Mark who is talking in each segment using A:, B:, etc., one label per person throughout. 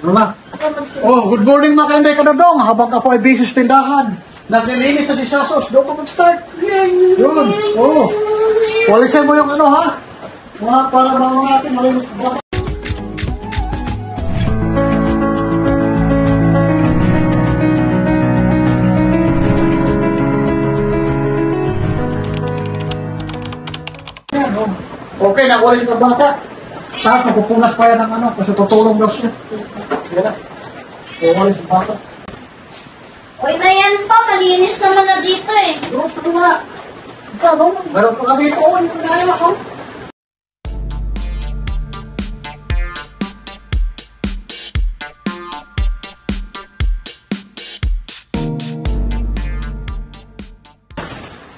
A: Ano na? Oh, good morning mga kainday kadodong. Habang ako ay busy sa tindahan. Naglilinis na si Sasos. Doon ko mag-start. Yun. Oh. Walisin mo yung ano ha. Mga para mga natin malinis. Okay, nagwalis ng bata. Tapos mapupunas pa yan ng ano, kasi tutulong daw siya. Yan na. Nagwalis ng bata.
B: Uy na yan pa, malinis naman na dito eh.
A: Ano pa nga? Ikaw, meron pa kami ito. Ano pa nga ako?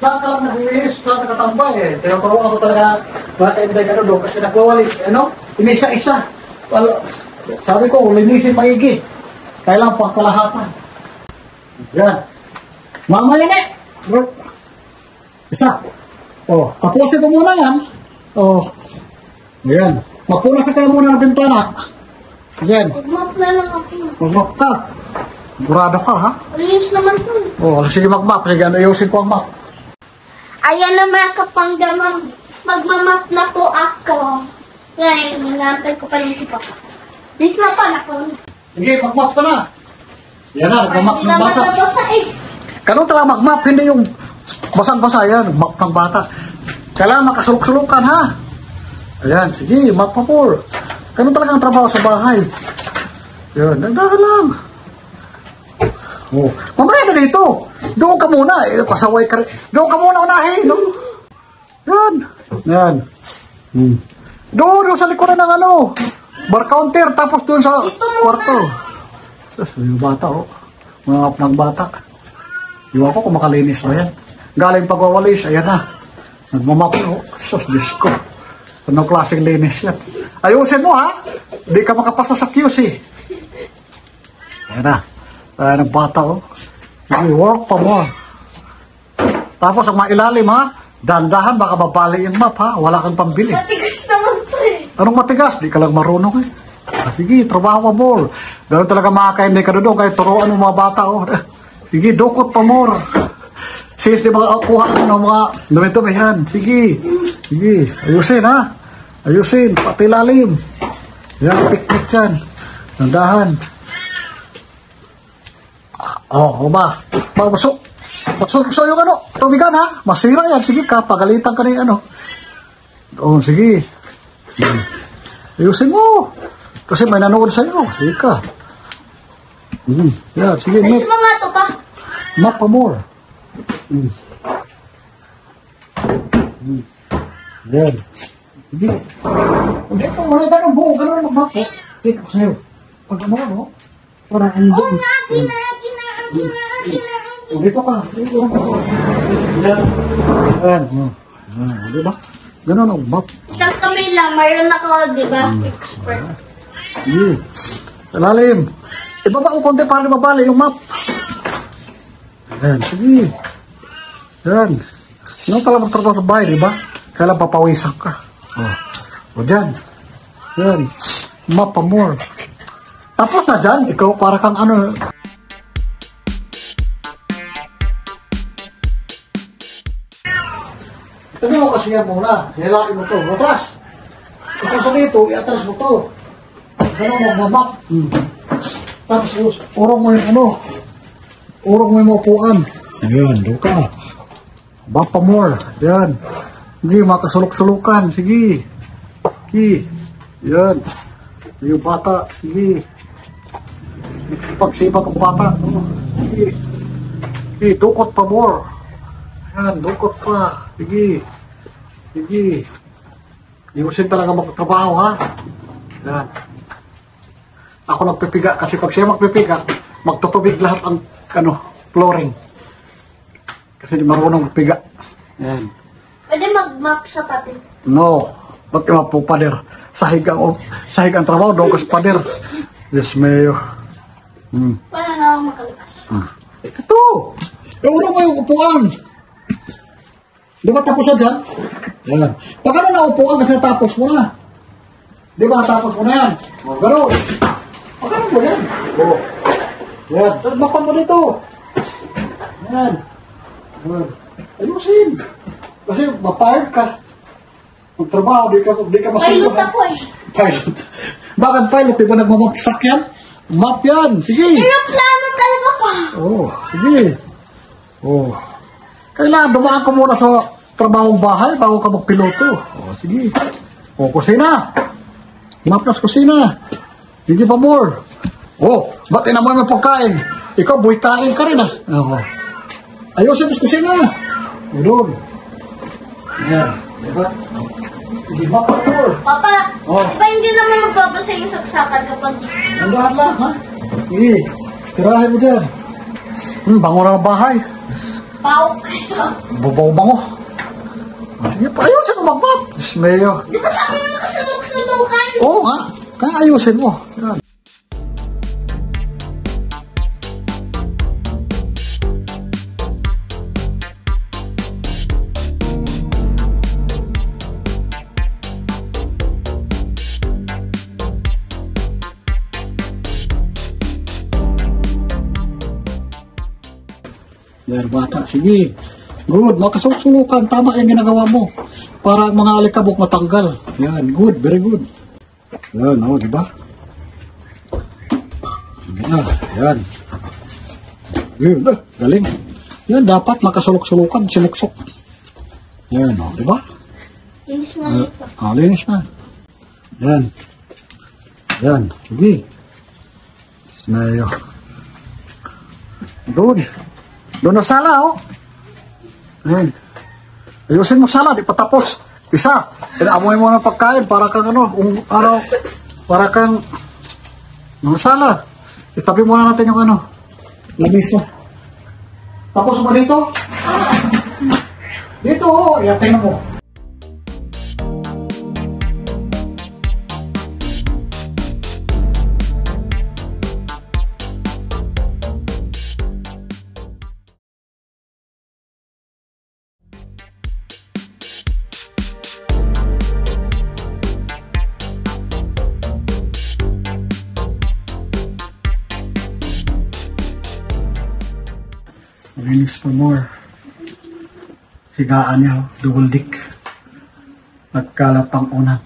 A: Saan ka lang nahihinis, saan nakatambay eh. Tinuturuan ko talaga bata yung day doon kasi nagwawalis. Ano? Inisa-isa. Sabi ko, linisin maigi. Kailangan pagkalahatan. Yan. Mamaya na. Isa. Oh, tapusin ko muna yan. Oh. Ayan. Mapunas kayo muna ng bintana. Ayan.
B: Mag-map na lang ako.
A: Mag-map ka. Burado ka ha?
B: Malinis naman to.
A: Oh, sige mag-map. Sige, ayusin ko ang map.
B: Ayan na mga kapanggamang. Magmamap na po ako. Ngayon, nangantay ko pa rin si Papa. Please mapan ako.
A: Sige, mag-map ka na. Yan na, nag-map ng bata.
B: Hindi naman nabasa eh.
A: Ganun talaga mag-map, hindi yung basang-basa yan, map ng bata. Kailangan makasulok-sulukan ha. Ayan, sige, map pa po. Ganun talaga ang trabaho sa bahay. Yan, nagdahan lang. Oh, mamaya na dito. Doon ka muna. Pasaway ka rin. Doon ka muna unahin. No? Yan. Yan. Doon sa likuran ng ano. Bar counter. Tapos doon sa kwarto. Yung bata oh. Mga ng bata. Iwan ko kung makalinis ba yan. Galing pagwawalis. Ayan na. Nagmamap oh. Sus, Diyos ko. Anong klaseng linis yan. Ayusin mo ha. Hindi ka makapasa sa QC. Ayan na. Ng bata oh. Work pa mo. Tapos ang mailalim ha. Dandahan baka mabali yung map ha. Wala kang pambili.
B: Matigas naman to eh.
A: Anong matigas? Di ka lang marunong eh. Sige, trabaho pa more. Ganoon talaga makakain ka doon. Kaya turuan ng mga bata oh. Sige, dukot pa more. Sis, di mga kuha ng mga dumi-dumi yan. Sige. Sige, ayusin ha. Ayusin, pati lalim. Yan ang teknik yan. Dandahan. Oh, ano ba? Masuk yung ano, tubigan ha. Masira yan. Sige ka, pagalitan ka na yung ano. Oh, sige. Ayusin mo. Kasi may nanood sa'yo. Sige ka. Yan, sige.
B: Ayos mo nga to pa.
A: Map pa more. Yan. Sige. Hindi ko, malita ng buo. Gano'n ang map. Sige ko sa'yo. Pag ano, no? Para ang buo. Dito ka. Yan. Yan. Di ba? Ganun ang map.
B: Isang kamay lang, mayroon ako, di ba? Expert.
A: Yeah. Lalim. Ibaba ko konti para mabali yung map. Yan. Sige. Yan. Yung talagang magtrabaho sa bahay, di ba? Kailan papawisak ka. O dyan. Yan. Map pa more. Tapos na dyan, ikaw para kang ano. Sabi mo kasi yan muna, hilain mo to, matras. Ito sa dito, iatras mo to. Ganun mo, mamak. Tapos, urong mo yung ano, urong mo yung upuan. Ayan, doon ka. Bapa more, yan. Sige, makasulok-sulukan, sige. Sige, yan. Yung bata, sige. Nagsipag-sipag ang bata. Sige. Sige, dukot pa more. Yan, dukot pa. Sige. Sige. Iusin talaga magtrabaho, ha? Yan. Ako nagpipiga kasi pag siya magpipiga, magtutubig lahat ang ano, flooring. Kasi di marunong magpiga. Yan.
B: Pwede mag-map sa pati.
A: No. Ba't ka mapupader? Sahig ang trabaho, doon ka sa pader. Yes, mayo.
B: Paano na ako makalabas?
A: Ito! Euro mo yung upuan. Di ba tapos na dyan? Yan. Pag ano na upuan kasi tapos mo na. Di ba tapos mo na yan? O, gano'n. Pag ano mo yan. Oh. Yan. Takpan mo dito. Yan. Yan. Ayusin. Kasi mapayag ka. Magtrabaho, di ka masunod.
B: Pilot ako eh.
A: Pilot. Bakit pilot? Di ba nagmamapsak yan? Map yan. Sige.
B: Aeroplano talaga pa.
A: Oh, sige. Oh. Kailangan dumaan ka muna sa trabahong bahay bago ka magpiloto. Oh, sige. Oh, kusina. Map na sa kusina. Sige pa more. Oh, ba't inamoy mo pagkain? Ikaw, buhay kain ka rin ah. Oh. Ayusin mo sa kusina. O doon. Yan. Diba? Sige, map na more.
B: Papa,
A: Oh.
B: di ba hindi naman magbabasa yung saksakan kapag
A: Nandahan lang, ha? Sige. Tirahin mo dyan. Bango na ng bahay.
B: pao kayo?
A: Babaw-bango. Sige, ayusin mo mag-map. Mayo.
B: Di ba sabi mo nakasulok-sulukan?
A: Oo nga. Kaya ayusin mo. Yan. Yan, bata. Sige. Good. Makasulukan. Tama yung ginagawa mo. Para ang mga alikabok matanggal. Yan. Good. Very good. Yan. O, diba? Yan. Yan. Good. Galing. Yan. Dapat makasulok-sulukan. Sinuksok. Yan. O, diba?
B: Linis na dito.
A: Linis na. Yan. Yan. Sige. Snayo. Doon. Doon na sala, oh. Ayan. Ayusin mo sala, di pa tapos. Isa. Pinaamoy mo ng pagkain para kang para kang sala. Itabi muna natin yung lamisa. Tapos mo dito? Dito, oh. Yan, tingnan mo. Linis pa more. Higaan niya, double dick. Nagkalat pang unang.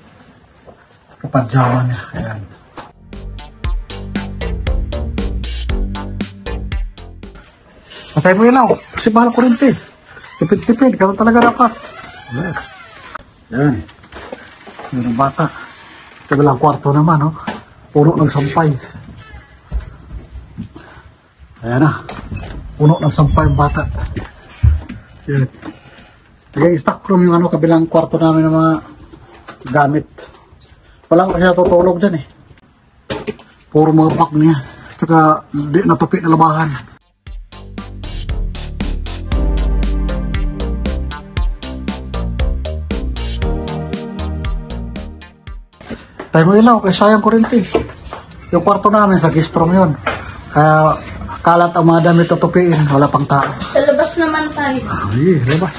A: Kapadyawa niya. Ayan. Patay mo ilaw. Kasi mahal ko rin ito eh. Tipid-tipid. Ganun talaga dapat. Ayan. Ayan. Yan ang bata. Kabilang kwarto naman, oh. Puno ng sampay. Ayan na. Puno ng sampay ang bata. Yan. Nag-i-stock room yung kabilang kwarto namin ng mga gamit. Walang kasi natutulog dyan eh. Puro mga bag niya. Tsaka di natupi na labahan. Tayo mo ilaw, kaya sayang kuryente. Yung kwarto namin, sa guest room yun. Kaya kalat ang mga damit tutupiin, wala pang tao.
B: Sa labas naman tayo.
A: Ay, labas.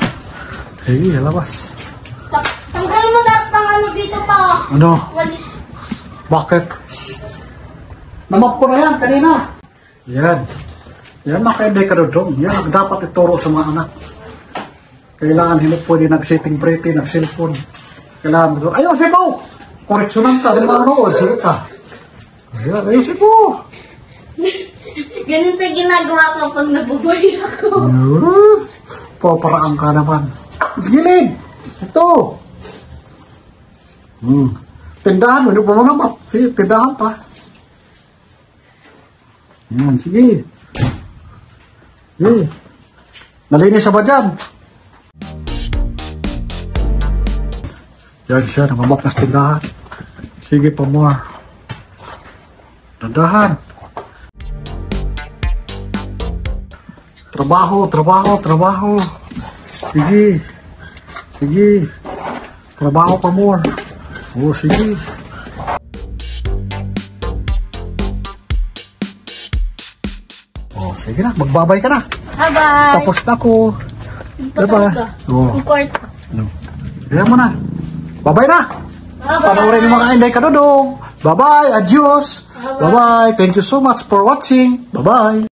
A: Ay, labas.
B: Tanggal mo lahat ng dito pa.
A: Ano?
B: Walis.
A: Bakit? Namap ko na yan, kanina. Yan. Yan, makainday ka doon. Yan ang dapat ituro sa mga anak. Kailangan hindi pwede nag-setting pretty, nag-cellphone. Kailangan doon. Ayaw, Sibo! Koreksyonan ka, di manonood, sige ka. Ayan, ayaw, Sibo!
B: Ganito ginagawa ko pag nabubuli ako.
A: Paparaan ka naman. Gilid! Ito! Tindahan mo, hindi pa mo naman. Sige, tindahan pa. Sige. Sige. Nalinis na ba dyan? Yan siya, namamap na sa tindahan. Sige pa more. Tindahan. Trabaho, trabaho, trabaho. Sige. Sige. Trabaho pa more. Oh, sige. Oh, sige na. Magbabay ka na.
B: Bye-bye.
A: Tapos na ako. Diba? Oh.
B: Ang kwarto.
A: Kaya mo na. Bye-bye na.
B: Bye-bye.
A: Panoorin yung mga Inday Kadudong. Bye-bye. Adios. Bye-bye. Thank you so much for watching. Bye-bye.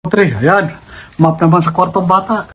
A: Pre, ayan. Map naman sa kwartong bata.